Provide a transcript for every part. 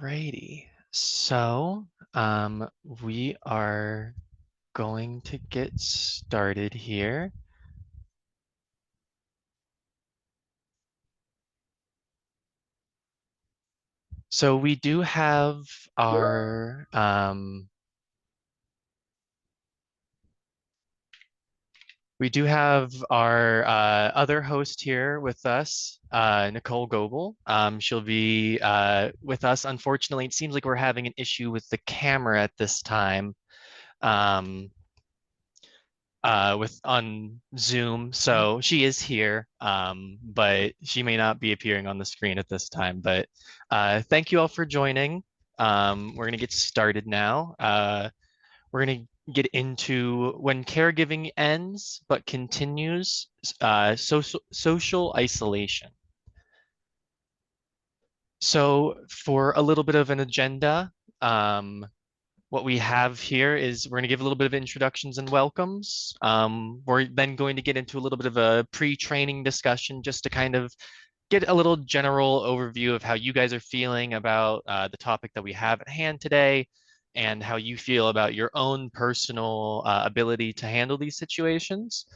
Alrighty. So, we are going to get started here. So we do have our other host here with us, Nicole Goebel. She'll be with us. Unfortunately, it seems like we're having an issue with the camera at this time. Um, with on Zoom. So she is here, but she may not be appearing on the screen at this time. But thank you all for joining. We're going to get started now. We're going to get into when caregiving ends but continues, social isolation. So for a little bit of an agenda, what we have here is we're going to give a little bit of introductions and welcomes. We're then going to get into a little bit of a pre-training discussion just to kind of get a little general overview of how you guys are feeling about the topic that we have at hand today and how you feel about your own personal ability to handle these situations.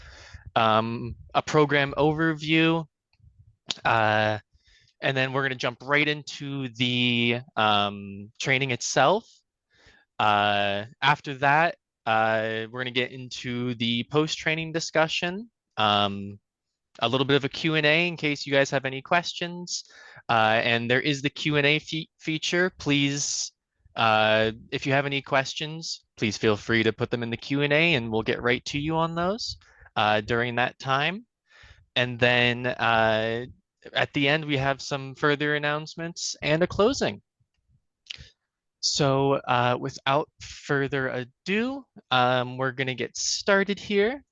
A program overview, uh, and then we're going to jump right into the training itself. After that, we're going to get into the post-training discussion, a little bit of a Q&A in case you guys have any questions. And there is the Q&A feature. Please, if you have any questions, please feel free to put them in the Q&A and we'll get right to you on those during that time. And then at the end, we have some further announcements and a closing. So without further ado, we're going to get started here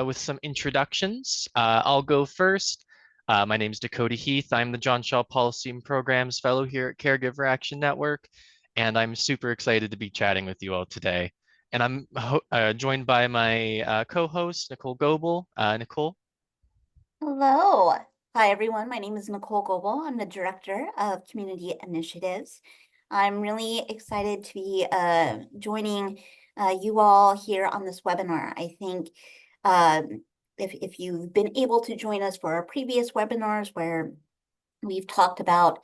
with some introductions. I'll go first. My name is Dakota Heath. I'm the John Shaw Policy and Programs Fellow here at Caregiver Action Network, and I'm super excited to be chatting with you all today. And I'm joined by my co-host, Nicole Goebel. Nicole? Hello. Hi, everyone. My name is Nicole Goebel. I'm the Director of Community Initiatives. I'm really excited to be joining you all here on this webinar. I think if you've been able to join us for our previous webinars where we've talked about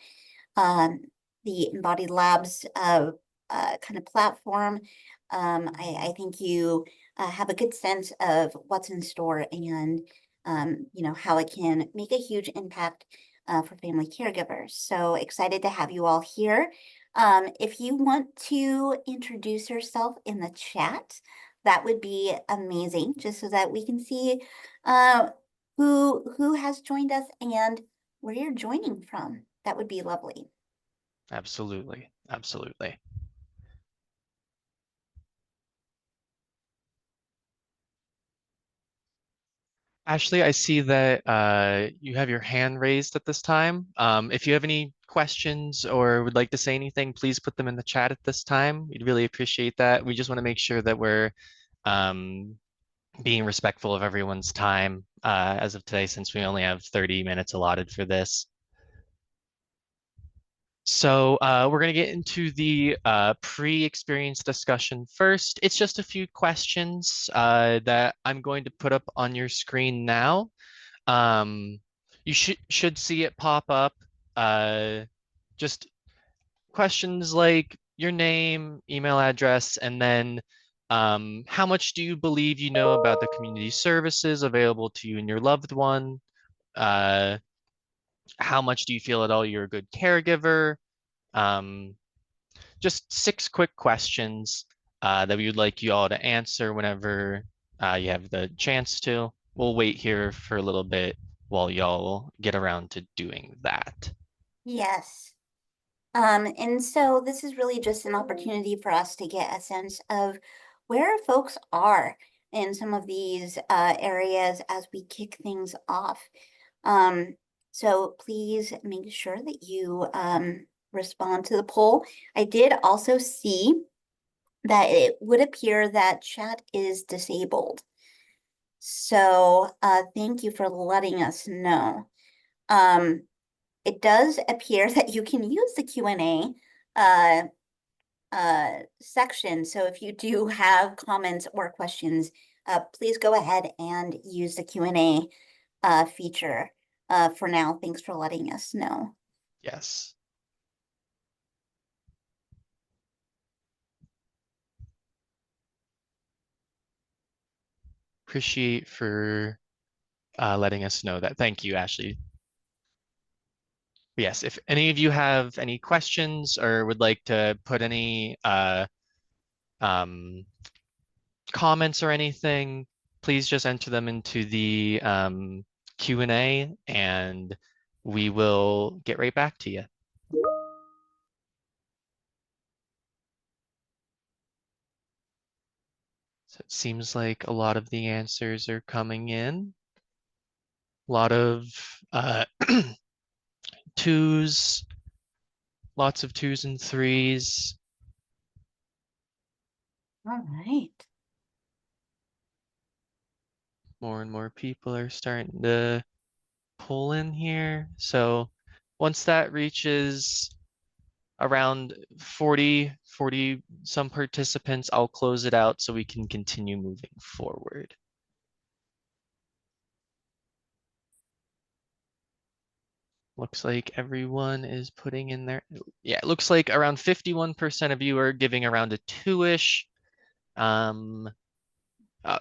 um, the EmbodiedLabs kind of platform, I think you have a good sense of what's in store and how it can make a huge impact for family caregivers. So excited to have you all here. If you want to introduce yourself in the chat, that would be amazing, just so that we can see who has joined us and where you're joining from. That would be lovely. Absolutely. Absolutely. Ashley, I see that you have your hand raised at this time. If you have any questions or would like to say anything, please put them in the chat at this time. We'd really appreciate that. We just want to make sure that we're um, being respectful of everyone's time as of today, since we only have 30 minutes allotted for this. So we're going to get into the pre-experience discussion first. It's just a few questions that I'm going to put up on your screen now. Um, you should see it pop up. Just questions like your name, email address, and then how much do you believe you know about the community services available to you and your loved one? Uh, how much do you feel at all you're a good caregiver? Um, just 6 quick questions that we would like you all to answer whenever you have the chance to. We'll wait here for a little bit while y'all get around to doing that. Yes. And so this is really just an opportunity for us to get a sense of where folks are in some of these areas as we kick things off. So please make sure that you respond to the poll. I did also see that it would appear that chat is disabled. So thank you for letting us know. It does appear that you can use the Q&A uh, section. So if you do have comments or questions, please go ahead and use the Q&A feature. For now, thanks for letting us know. Yes. Appreciate for letting us know that. Thank you, Ashley. Yes, if any of you have any questions or would like to put any um, comments or anything, please just enter them into the Q&A and we will get right back to you. So it seems like a lot of the answers are coming in. A lot of twos, lots of twos and threes. All right. More and more people are starting to pull in here. So once that reaches around 40 some participants, I'll close it out so we can continue moving forward. Looks like everyone is putting in their, yeah, it looks like around 51% of you are giving around a 2-ish.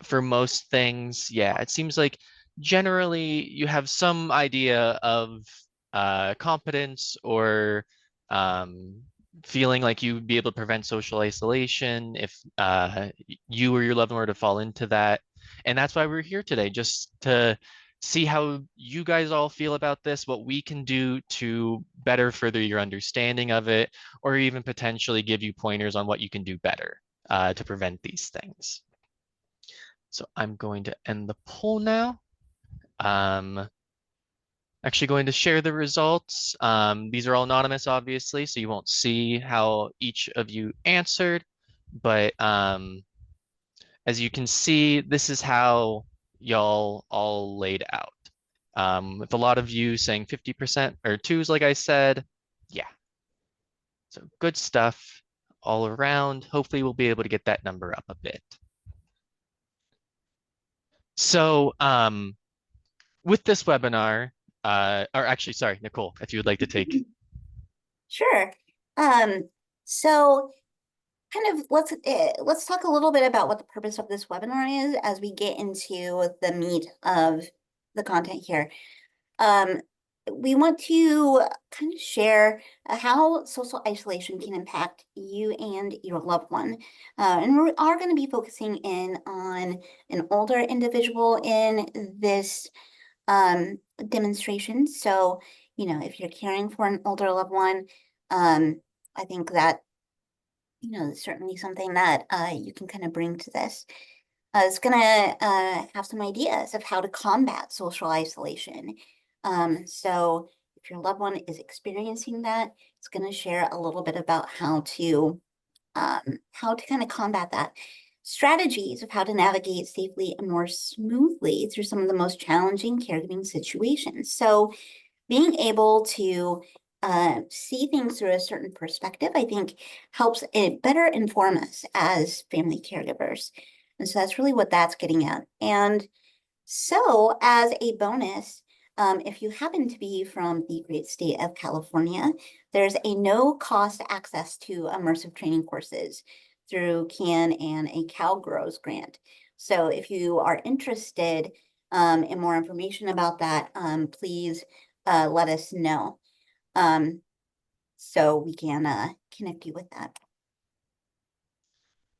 For most things, yeah, it seems like generally you have some idea of competence or um, feeling like you would be able to prevent social isolation if you or your loved one were to fall into that. And that's why we're here today, just to see how you guys all feel about this, what we can do to better further your understanding of it, or even potentially give you pointers on what you can do better to prevent these things. So I'm going to end the poll now. Actually going to share the results. These are all anonymous, obviously, so you won't see how each of you answered. But as you can see, this is how y'all all laid out. With a lot of you saying 50% or twos, like I said. Yeah. So good stuff all around. Hopefully we'll be able to get that number up a bit. So with this webinar, or actually, sorry, Nicole, if you would like to take. Sure. So kind of let's talk a little bit about what the purpose of this webinar is as we get into the meat of the content here. We want to kind of share how social isolation can impact you and your loved one. And we are going to be focusing in on an older individual in this demonstration. So, if you're caring for an older loved one, I think that, certainly something that you can kind of bring to this. It's going to have some ideas of how to combat social isolation. So if your loved one is experiencing that, it's going to share a little bit about how to kind of combat that. Strategies of how to navigate safely and more smoothly through some of the most challenging caregiving situations. So being able to see things through a certain perspective, I think helps it better inform us as family caregivers. And so that's really what that's getting at. And so as a bonus, if you happen to be from the great state of California, there's a no-cost access to immersive training courses through CAN and a CalGrows grant. So if you are interested in more information about that, please let us know so we can connect you with that.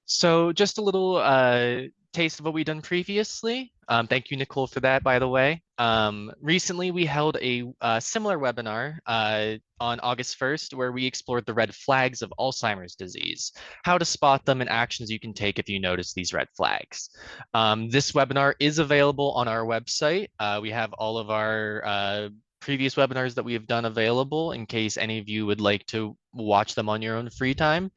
So just a little taste of what we've done previously. Thank you, Nicole, for that, by the way. Recently, we held a similar webinar on August 1st where we explored the red flags of Alzheimer's disease, how to spot them and actions you can take if you notice these red flags. This webinar is available on our website. We have all of our previous webinars that we have done available in case any of you would like to watch them on your own free time.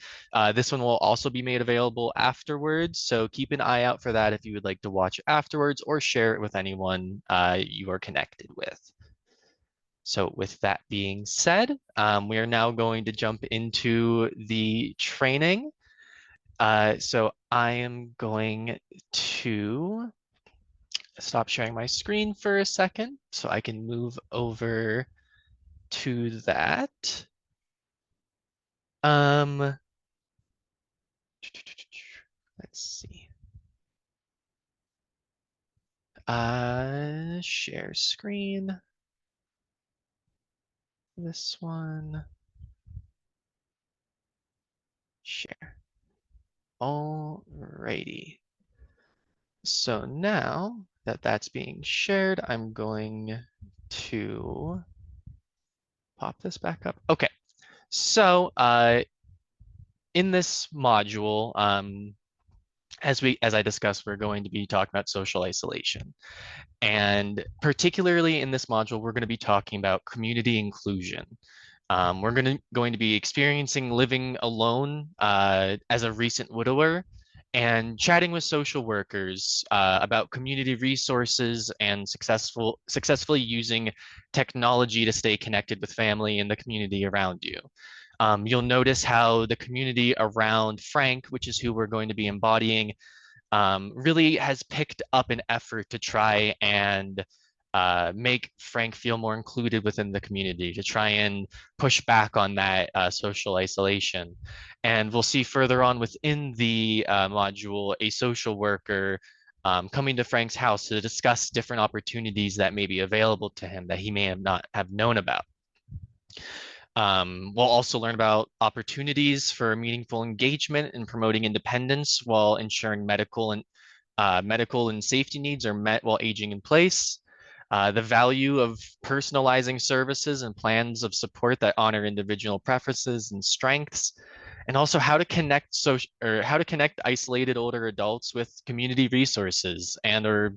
This one will also be made available afterwards, so keep an eye out for that if you would like to watch afterwards or share it with anyone you are connected with. So with that being said, we are now going to jump into the training. So I am going to stop sharing my screen for a second so I can move over to that. Let's see. Share screen. This one. Share. Alrighty. So now that that's being shared, I'm going to pop this back up. Okay. So in this module, as I discussed, we're going to be talking about social isolation. And particularly in this module, we're going to be talking about community inclusion. We're going to be experiencing living alone as a recent widower and chatting with social workers about community resources and successfully using technology to stay connected with family and the community around you. You'll notice how the community around Frank, which is who we're going to be embodying, really has picked up an effort to try and make Frank feel more included within the community, to try and push back on that social isolation. And we'll see further on within the module a social worker coming to Frank's house to discuss different opportunities that may be available to him that he may have not have known about. We'll also learn about opportunities for meaningful engagement and promoting independence while ensuring medical and safety needs are met while aging in place. The value of personalizing services and plans of support that honor individual preferences and strengths, and also how to connect isolated older adults with community resources and/or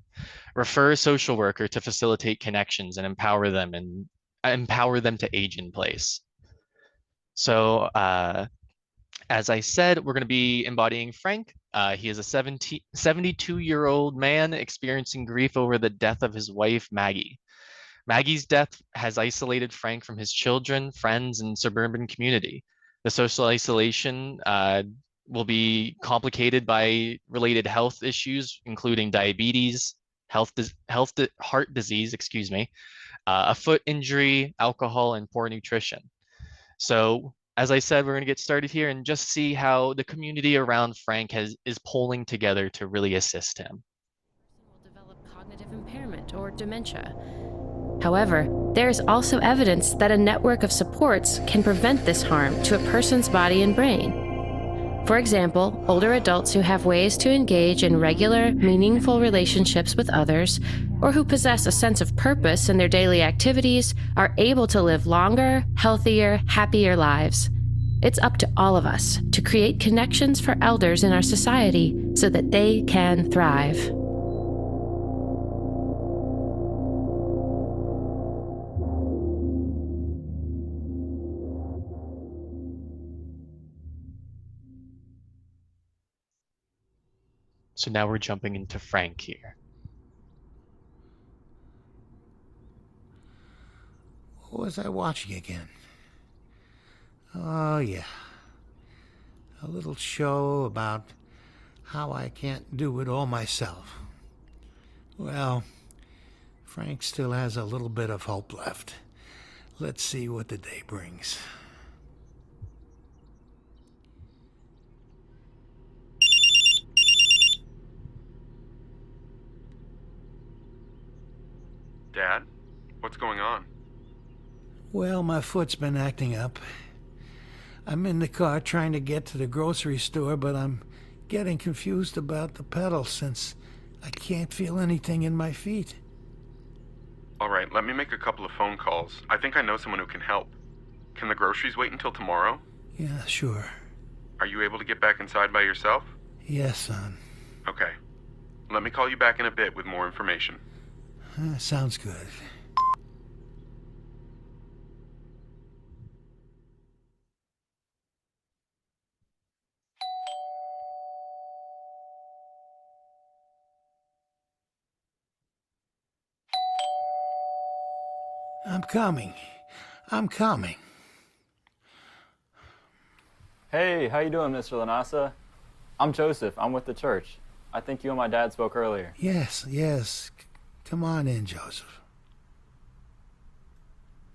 refer a social worker to facilitate connections and empower them to age in place. So as I said, we're going to be embodying Frank. He is a 72-year-old man experiencing grief over the death of his wife, Maggie. Maggie's death has isolated Frank from his children, friends, and suburban community. The social isolation will be complicated by related health issues, including diabetes, heart disease, excuse me, a foot injury, alcohol, and poor nutrition. So as I said, we're going to get started here and just see how the community around Frank is pulling together to really assist him. Will develop cognitive impairment or dementia. However, there is also evidence that a network of supports can prevent this harm to a person's body and brain. For example, older adults who have ways to engage in regular, meaningful relationships with others, or who possess a sense of purpose in their daily activities, are able to live longer, healthier, happier lives. It's up to all of us to create connections for elders in our society so that they can thrive. So now we're jumping into Frank here. What was I watching again? Oh, yeah. A little show about how I can't do it all myself. Well, Frank still has a little bit of hope left. Let's see what the day brings. Dad? What's going on? Well, my foot's been acting up. I'm in the car trying to get to the grocery store, but I'm getting confused about the pedal since I can't feel anything in my feet. Alright, let me make a couple of phone calls. I think I know someone who can help. Can the groceries wait until tomorrow? Yeah, sure. Are you able to get back inside by yourself? Yes, son. Okay. Let me call you back in a bit with more information. Sounds good. I'm coming. I'm coming. Hey, how you doing, Mr. Lanasa? I'm Joseph. I'm with the church. I think you and my dad spoke earlier. Yes, yes. Come on in, Joseph.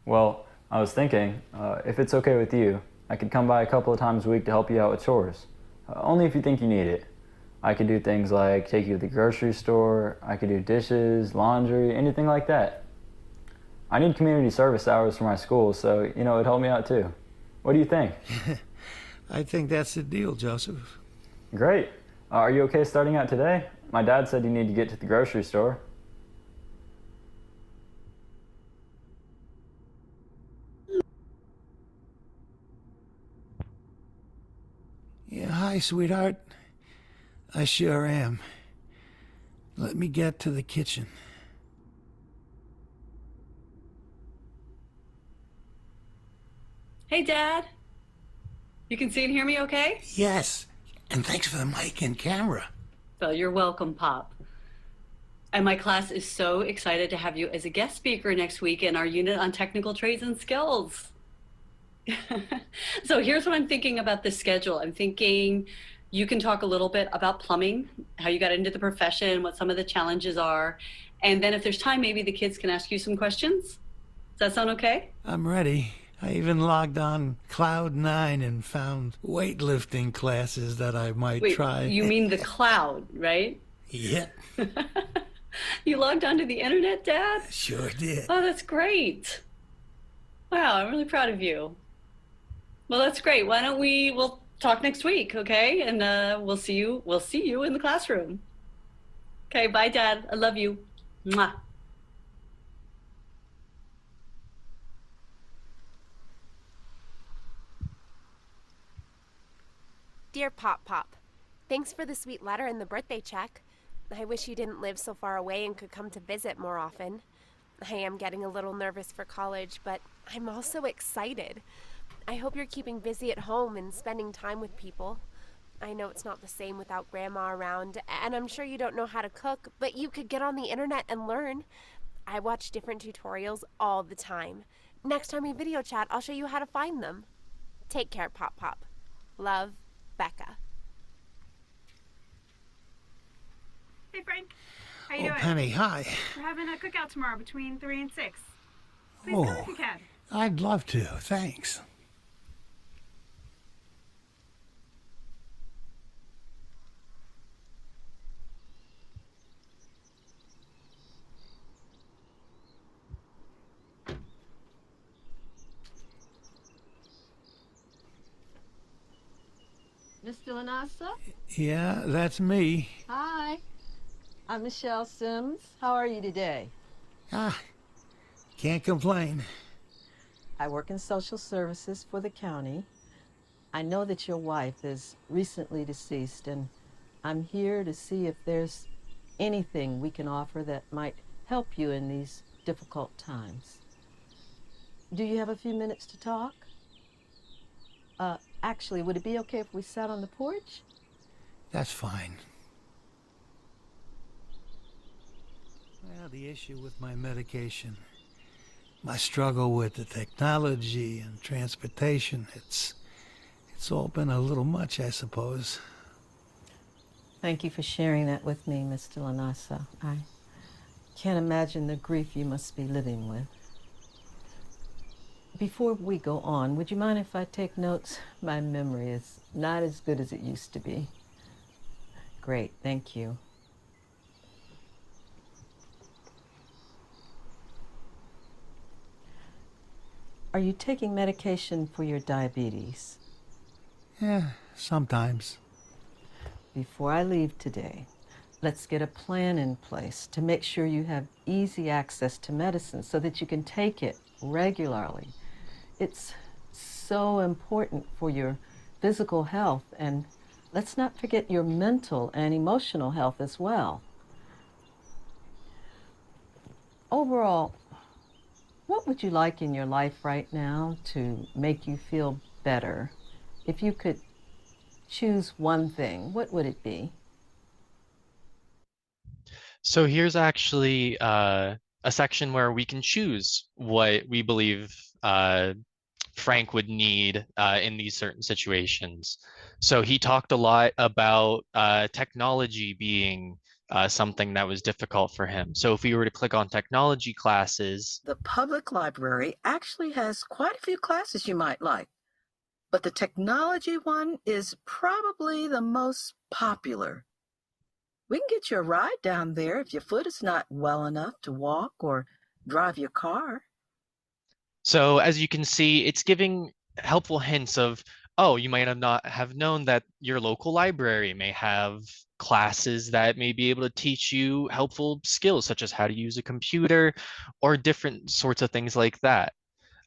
Well, I was thinking, if it's okay with you, I could come by a couple of times a week to help you out with chores. Only if you think you need it. I could do things like take you to the grocery store, I could do dishes, laundry, anything like that. I need community service hours for my school, so, it'd help me out too. What do you think? I think that's the deal, Joseph. Great. Are you okay starting out today? My dad said you need to get to the grocery store. Yeah, hi, sweetheart. I sure am. Let me get to the kitchen. Hey, Dad. You can see and hear me okay? Yes, and thanks for the mic and camera. Well, you're welcome, Pop. And my class is so excited to have you as a guest speaker next week in our unit on technical trades and skills. So here's what I'm thinking about the schedule. I'm thinking you can talk a little bit about plumbing, how you got into the profession, what some of the challenges are. And then if there's time, maybe the kids can ask you some questions. Does that sound okay? I'm ready. I even logged on Cloud9 and found weightlifting classes that I might Wait, try. you mean the cloud, right? Yep, You logged onto the internet, Dad? sure did. Oh, that's great. Wow, I'm really proud of you. Well, that's great. We'll talk next week, okay? And we'll see you in the classroom. Okay, bye, Dad. I love you. Mwah. Dear Pop Pop, thanks for the sweet letter and the birthday check. I wish you didn't live so far away and could come to visit more often. I am getting a little nervous for college, but I'm also excited. I hope you're keeping busy at home and spending time with people. I know it's not the same without Grandma around, and I'm sure you don't know how to cook, but you could get on the internet and learn. I watch different tutorials all the time. Next time we video chat, I'll show you how to find them. Take care, Pop Pop. Love, Becca. Hey, Frank. How you Oh, doing? Penny, hi. We're having a cookout tomorrow between 3 and 6. Please come if you can. I'd love to, thanks. Mr. Lanasa? Yeah, that's me. Hi. I'm Michelle Sims. How are you today? Can't complain. I work in social services for the county. I know that your wife is recently deceased, and I'm here to see if there's anything we can offer that might help you in these difficult times. Do you have a few minutes to talk? Actually, would it be okay if we sat on the porch? That's fine. Well, the issue with my medication, my struggle with the technology and transportation, it's all been a little much, I suppose. Thank you for sharing that with me, Mr. Lanasa. I can't imagine the grief you must be living with. Before we go on, would you mind if I take notes? My memory is not as good as it used to be. Great, thank you. Are you taking medication for your diabetes? Yeah, sometimes. Before I leave today, let's get a plan in place to make sure you have easy access to medicine so that you can take it regularly. It's so important for your physical health, and let's not forget your mental and emotional health as well. Overall, what would you like in your life right now to make you feel better? If you could choose one thing, what would it be? So here's actually a section where we can choose what we believe Frank would need in these certain situations. So he talked a lot about technology being something that was difficult for him. So if we were to click on technology classes, The public library actually has quite a few classes you might like, but the technology one is probably the most popular. We can get you a ride down there if your foot is not well enough to walk or drive your car. so as you can see, it's giving helpful hints of, oh, you might have not have known that your local library may have classes that may be able to teach you helpful skills, such as how to use a computer or different sorts of things like that.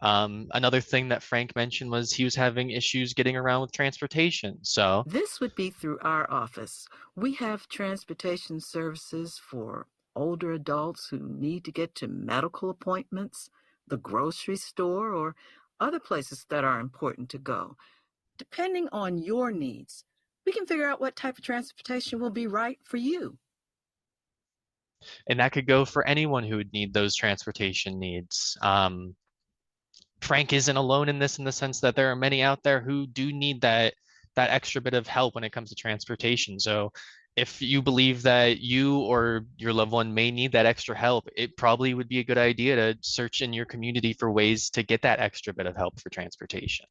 Another thing that Frank mentioned was he was having issues getting around with transportation. So This would be through our office. We have transportation services for older adults who need to get to medical appointments, the grocery store, or other places that are important to go. Depending on your needs, we can figure out what type of transportation will be right for you. and that could go for anyone who would need those transportation needs. Frank isn't alone in this in the sense that there are many out there who do need that extra bit of help when it comes to transportation. So if you believe that you or your loved one may need that extra help, it probably would be a good idea to search in your community for ways to get that extra bit of help for transportation.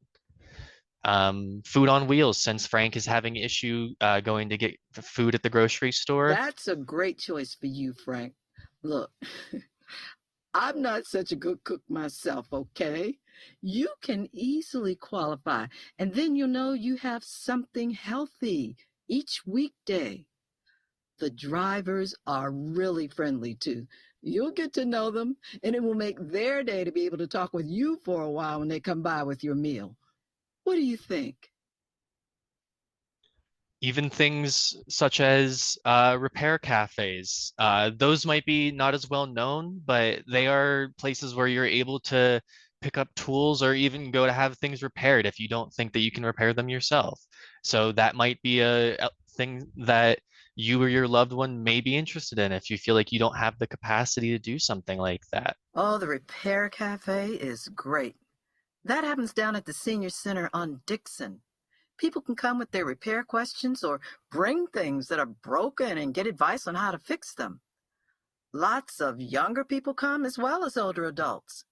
Food on wheels, since Frank is having issue going to get food at the grocery store. That's a great choice for you, Frank. Look, I'm not such a good cook myself, okay? You can easily qualify, and then you'll know you have something healthy each weekday. The drivers are really friendly too. You'll get to know them, and it will make their day to be able to talk with you for a while when they come by with your meal. What do you think? Even things such as repair cafes. Those might be not as well known, but they are places where you're able to pick up tools or even go to have things repaired if you don't think that you can repair them yourself. So that might be a thing that you or your loved one may be interested in if you feel like you don't have the capacity to do something like that. Oh, the repair cafe is great. That happens down at the senior center on Dixon. People can come with their repair questions or bring things that are broken and get advice on how to fix them. Lots of younger people come as well as older adults.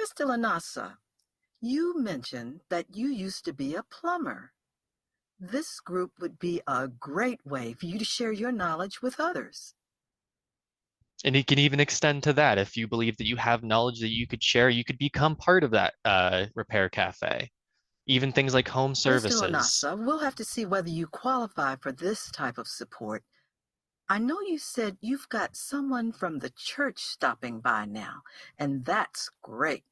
Mr. Lanasa, you mentioned that you used to be a plumber. This group would be a great way for you to share your knowledge with others. And it can even extend to that. If you believe that you have knowledge that you could share, you could become part of that repair cafe. Even things like home Mr. services. Lanasa, we'll have to see whether you qualify for this type of support. I know you said you've got someone from the church stopping by now, and that's great.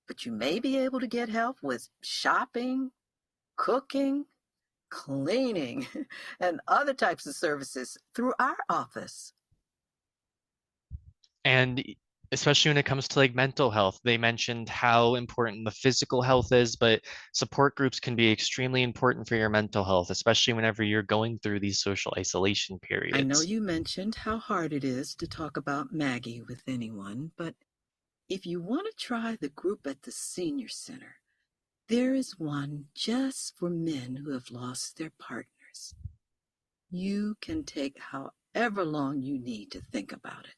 But you may be able to get help with shopping, cooking, cleaning, and other types of services through our office. And especially when it comes to like mental health, they mentioned how important the physical health is, but support groups can be extremely important for your mental health, especially whenever you're going through these social isolation I know periods. you mentioned how hard it is to talk about Maggie with anyone, but if you want to try the group at the senior center, there is one just for men who have lost their partners. You can take however long you need to think about it.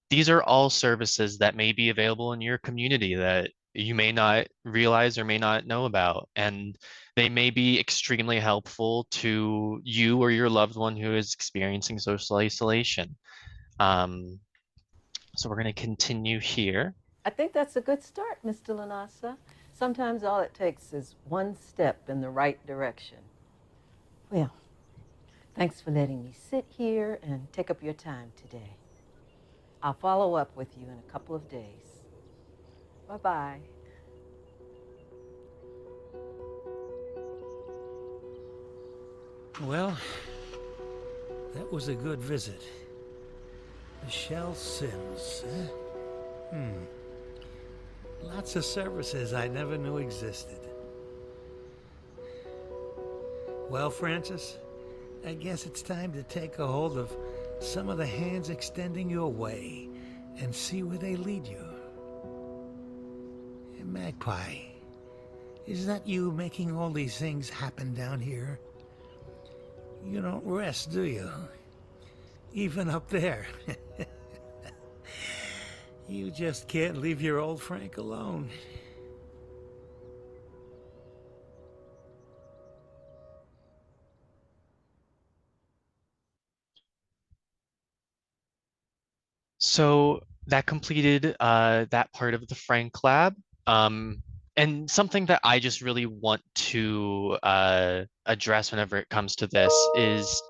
These are all services that may be available in your community that you may not realize or may not know about. And they may be extremely helpful to you or your loved one who is experiencing social isolation. So we're going to continue here. I think that's a good start, Mr. Lanasa. Sometimes all it takes is one step in the right direction. Well, thanks for letting me sit here and take up your time today. I'll follow up with you in a couple of days. Bye-bye. Well, that was a good visit. Michelle Sims, eh? Lots of services I never knew existed. Well, Francis, I guess it's time to take a hold of some of the hands extending your way and see where they lead you. Magpie, is that you making all these things happen down here? You don't rest, do you? Even up there. You just can't leave your old Frank alone. So that completed that part of the Frank Lab. And something that I just really want to address whenever it comes to this is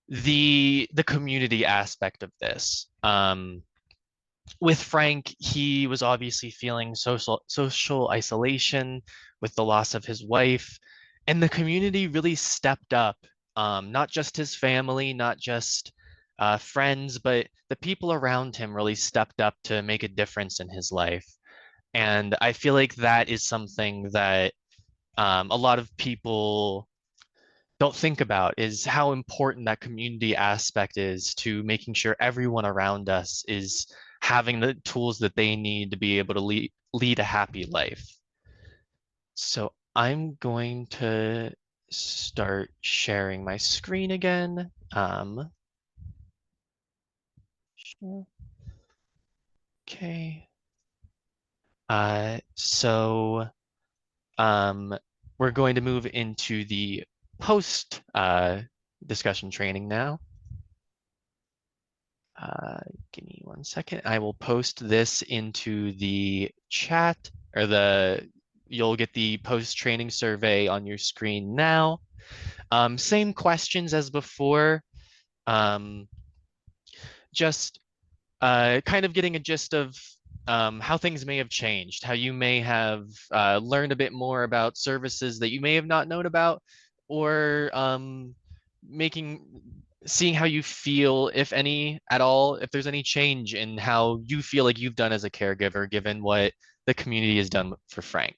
the community aspect of this. With Frank, he was obviously feeling social isolation with the loss of his wife, and the community really stepped up. Not just his family, not just friends, but the people around him really stepped up to make a difference in his life. And I feel like that is something that a lot of people don't think about is how important that community aspect is to making sure everyone around us is having the tools that they need to be able to lead a happy life. So I'm going to start sharing my screen again. Sure. Okay. So we're going to move into the post discussion training now. Give me 1 second. I will post this into the chat, or you'll get the post-training survey on your screen now. Same questions as before. Just kind of getting a gist of how things may have changed, how you may have learned a bit more about services that you may have not known about, or seeing how you feel, if any at all, if there's any change in how you feel like you've done as a caregiver, given what the community has done for Frank.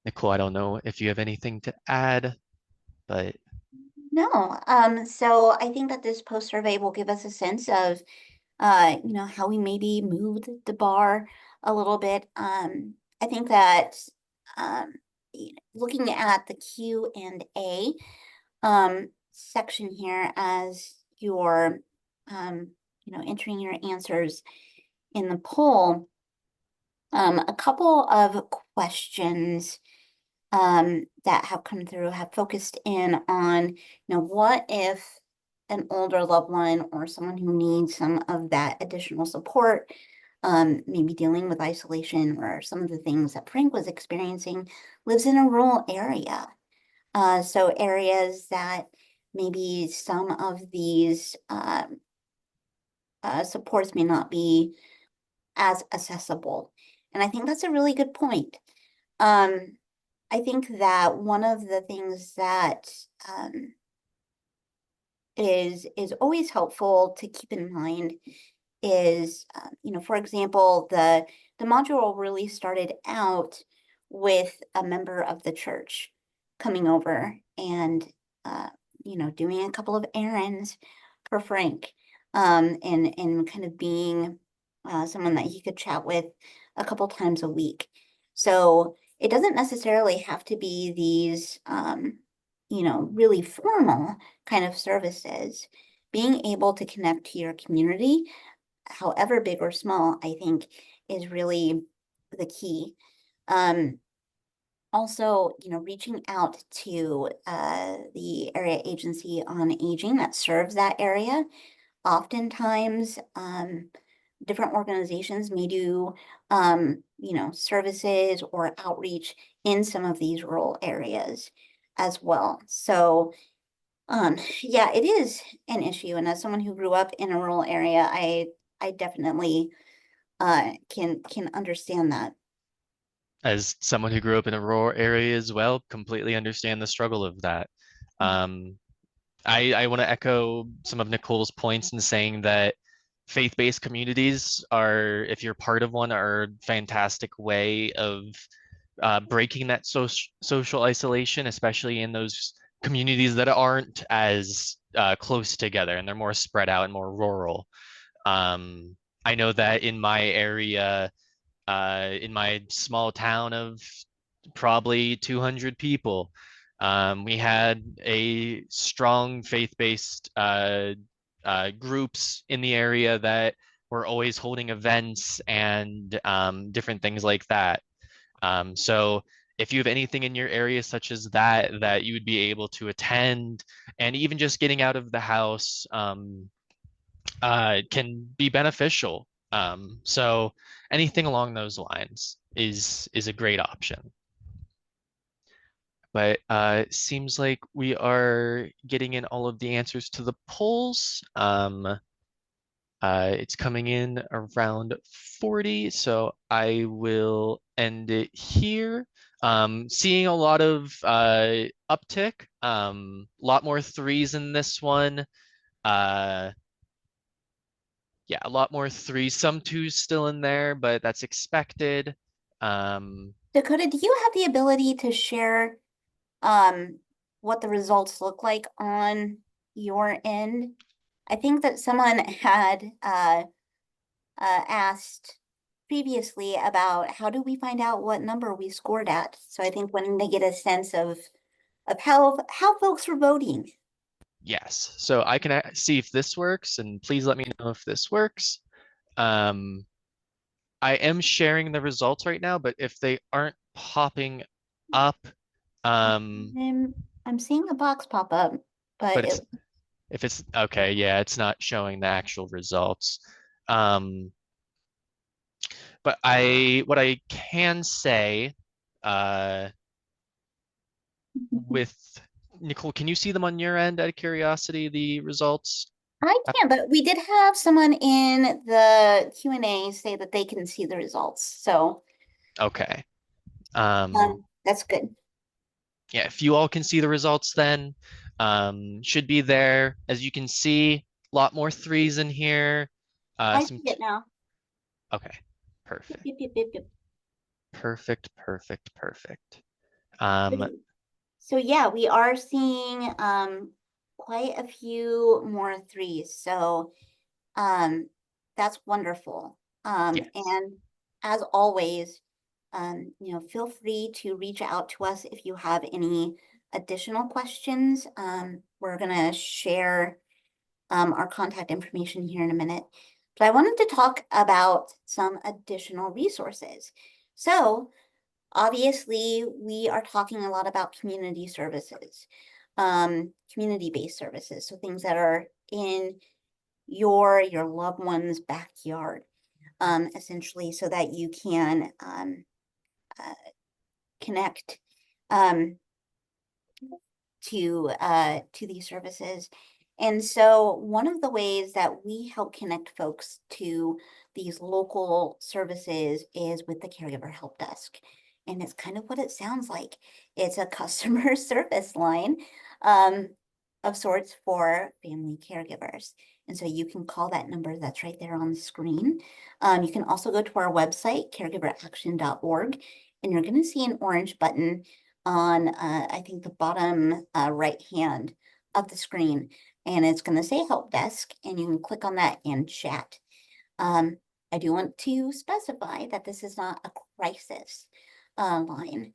Nicole, I don't know if you have anything to add, but No, so I think that this post survey will give us a sense of, how we maybe moved the bar a little bit. I think that, um, looking at the Q and A, section here as you're, entering your answers in the poll, a couple of questions that have come through have focused in on, what if an older loved one or someone who needs some of that additional support, maybe dealing with isolation or some of the things that Frank was experiencing, lives in a rural area. So areas that maybe some of these supports may not be as accessible. And I think that's a really good point. I think that one of the things that is always helpful to keep in mind is, for example, the module really started out with a member of the church coming over and, doing a couple of errands for Frank, and kind of being someone that he could chat with a couple times a week. So it doesn't necessarily have to be these, really formal kind of services. Being able to connect to your community, however big or small, I think is really the key. Also, reaching out to the area agency on aging that serves that area. Oftentimes, different organizations may do, services or outreach in some of these rural areas as well. So, yeah, it is an issue. And as someone who grew up in a rural area, I definitely can understand that. as someone who grew up in a rural area as well, completely understand the struggle of that. I want to echo some of Nicole's points in saying that faith-based communities are, if you're part of one, are a fantastic way of breaking that social isolation, especially in those communities that aren't as close together and they're more spread out and more rural. I know that in my area, in my small town of probably 200 people, we had a strong faith-based groups in the area that were always holding events and different things like that. So if you have anything in your area such as that you would be able to attend, and even just getting out of the house can be beneficial. So anything along those lines is a great option. But it seems like we are getting in all of the answers to the polls. It's coming in around 40, so I will end it here. Seeing a lot of uptick, a lot more threes in this one. Yeah, a lot more threes, some twos still in there, but that's expected. Dakota, do you have the ability to share what the results look like on your end? I think that someone had asked previously about how do we find out what number we scored at. So I think wanting to get a sense of how folks were voting. Yes, so I can see if this works, and please let me know if this works. I am sharing the results right now, but if they aren't popping up, I'm seeing a box pop up, but it's if it's okay, yeah, it's not showing the actual results. But what I can say, with Nicole, can you see them on your end out of curiosity, the results? I can, but we did have someone in the Q&A say that they can see the results. So Okay. That's good. Yeah, if you all can see the results then, should be there. As you can see, a lot more threes in here. I see it now. Okay, perfect. Yep, yep, yep, yep. Perfect, perfect, perfect. So yeah, we are seeing quite a few more threes. So that's wonderful. Yes. And as always, feel free to reach out to us if you have any additional questions. We're gonna share our contact information here in a minute. But I wanted to talk about some additional resources. So obviously, we are talking a lot about community services, community-based services. So things that are in your loved one's backyard, essentially, so that you can connect to these services. And so one of the ways that we help connect folks to these local services is with the Caregiver Help Desk. And it's kind of what it sounds like. It's a customer service line of sorts for family caregivers. And so you can call that number that's right there on the screen. You can also go to our website, caregiveraction.org, and you're going to see an orange button on, I think, the bottom right hand of the screen. And it's going to say Help Desk, and you can click on that and chat. I do want to specify that this is not a crisis line.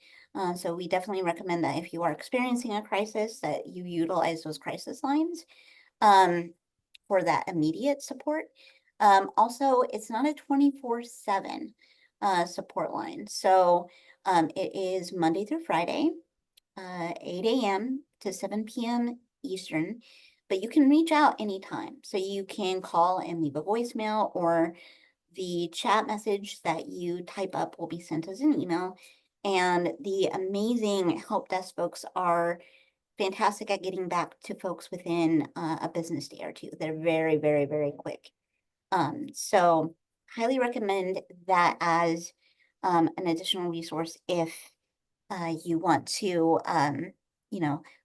So we definitely recommend that if you are experiencing a crisis, that you utilize those crisis lines for that immediate support. Also, it's not a 24/7 support line. So it is Monday through Friday, 8 a.m. to 7 p.m. Eastern, but you can reach out anytime. So you can call and leave a voicemail, or the chat message that you type up will be sent as an email. And the amazing help desk folks are fantastic at getting back to folks within a business day or two. They're very, very, very quick. So highly recommend that as an additional resource if you want to,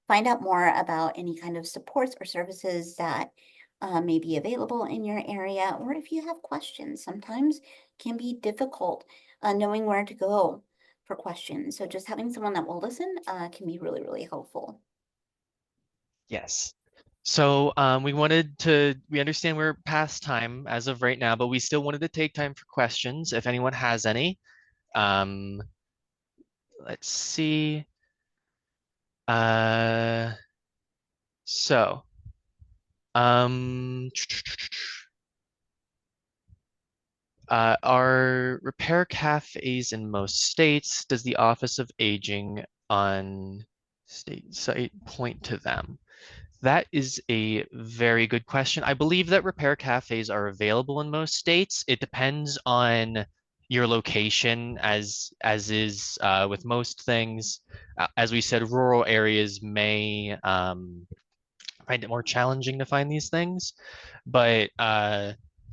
find out more about any kind of supports or services that may be available in your area, or if you have questions. Sometimes can be difficult knowing where to go for questions. So just having someone that will listen can be really, really helpful. Yes. So we understand we're past time as of right now, but we still wanted to take time for questions if anyone has any. Um, let's see. Uh, so, um, are repair cafes in most states? Does the Office of Aging on state site point to them? That is a very good question. I believe that repair cafes are available in most states. It depends on your location, as is with most things. As we said, rural areas may find it more challenging to find these things, but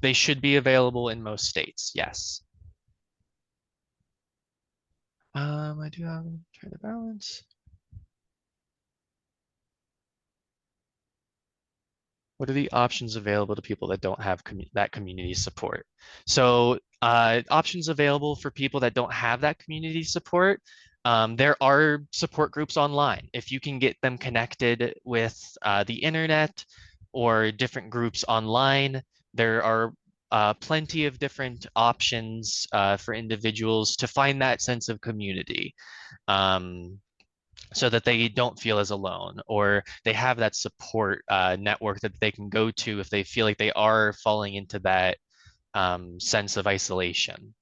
they should be available in most states. Yes. I do have trying to balance. What are the options available to people that don't have that community support? So options available for people that don't have that community support. There are support groups online. If you can get them connected with the internet or different groups online, there are plenty of different options for individuals to find that sense of community. So that they don't feel as alone, or they have that support network that they can go to if they feel like they are falling into that sense of isolation.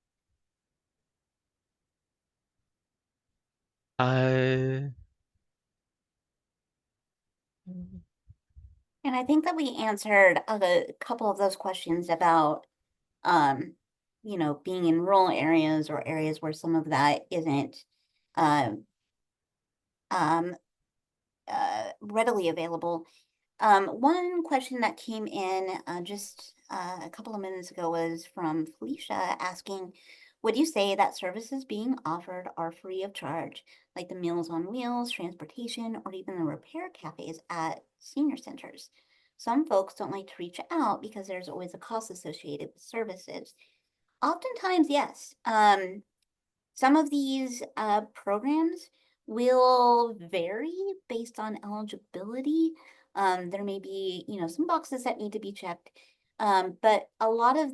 Uh, And I think that we answered a couple of those questions about, um, being in rural areas or areas where some of that isn't um, um, readily available. One question that came in just a couple of minutes ago was from Felicia asking, would you say that services being offered are free of charge, like the Meals on Wheels, transportation, or even the repair cafes at senior centers? Some folks don't like to reach out because there's always a cost associated with services. Oftentimes, yes. Some of these programs will vary based on eligibility. There may be, some boxes that need to be checked. But a lot of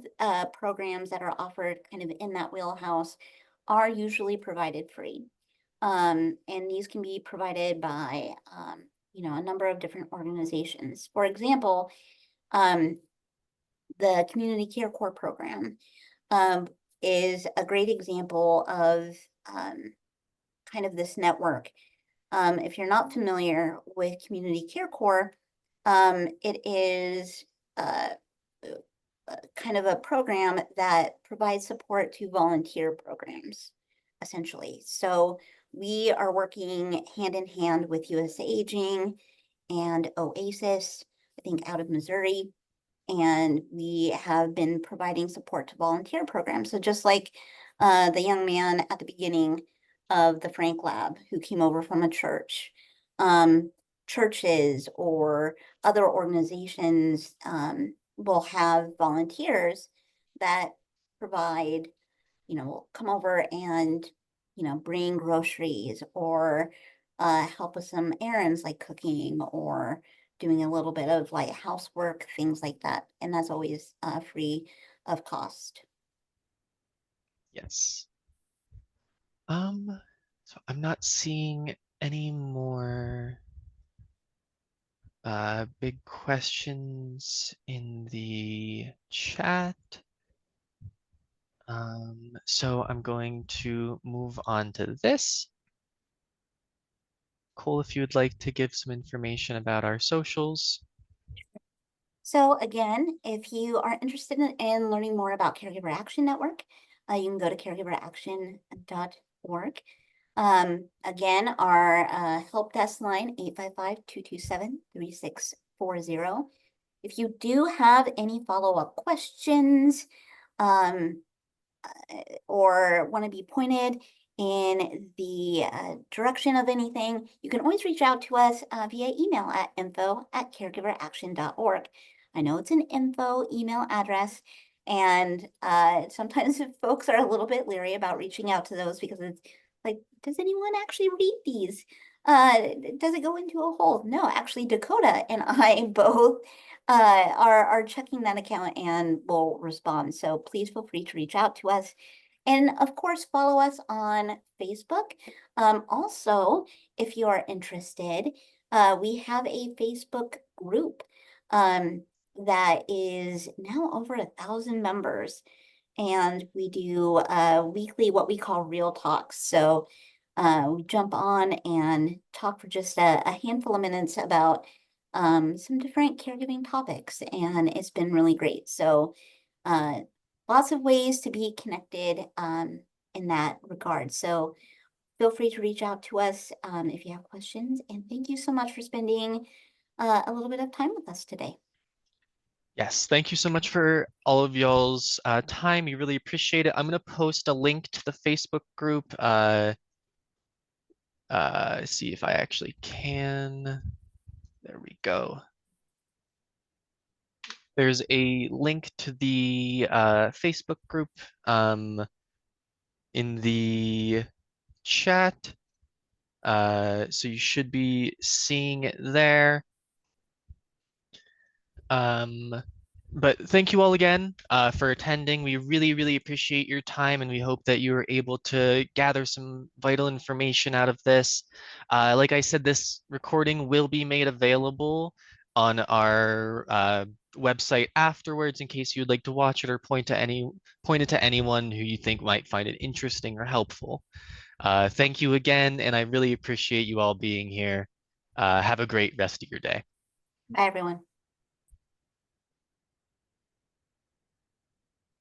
programs that are offered kind of in that wheelhouse are usually provided free. And these can be provided by, a number of different organizations. For example, the Community Care Corps program um, is a great example of kind of this network. If you're not familiar with Community Care Corps, it is kind of a program that provides support to volunteer programs, essentially. So we are working hand in hand with US Aging and OASIS, I think out of Missouri, and we have been providing support to volunteer programs. So just like the young man at the beginning of the Frank Lab who came over from a church, churches or other organizations will have volunteers that provide, come over and, bring groceries or help with some errands like cooking or doing a little bit of like housework, things like that. And that's always free of cost. yes. So I'm not seeing any more big questions in the chat. So I'm going to move on to this. Cole, if you would like to give some information about our socials. So again, if you are interested in learning more about Caregiver Action Network, you can go to caregiveraction.org. Again, our help desk line, 855-227-3640. If you do have any follow-up questions or want to be pointed in the direction of anything, you can always reach out to us via email at info@caregiveraction.org. I know it's an info email address, and sometimes folks are a little bit leery about reaching out to those because it's like, does anyone actually read these? Does it go into a hole? No, actually, Dakota and I both are checking that account and will respond. So please feel free to reach out to us. And of course, follow us on Facebook. Also, if you are interested, we have a Facebook group that is now over 1,000 members. And we do weekly what we call real talks. So we jump on and talk for just a handful of minutes about some different caregiving topics, and it's been really great. So lots of ways to be connected in that regard. So feel free to reach out to us if you have questions. And thank you so much for spending a little bit of time with us today. Yes, thank you so much for all of y'all's time. We really appreciate it. I'm going to post a link to the Facebook group. See if I actually can. There we go. There's a link to the Facebook group in the chat. So you should be seeing it there. But thank you all again for attending. We really, really appreciate your time, and we hope that you were able to gather some vital information out of this. Like I said, this recording will be made available on our website afterwards in case you'd like to watch it or point it to anyone who you think might find it interesting or helpful. Thank you again, and I really appreciate you all being here. Have a great rest of your day. Bye, everyone.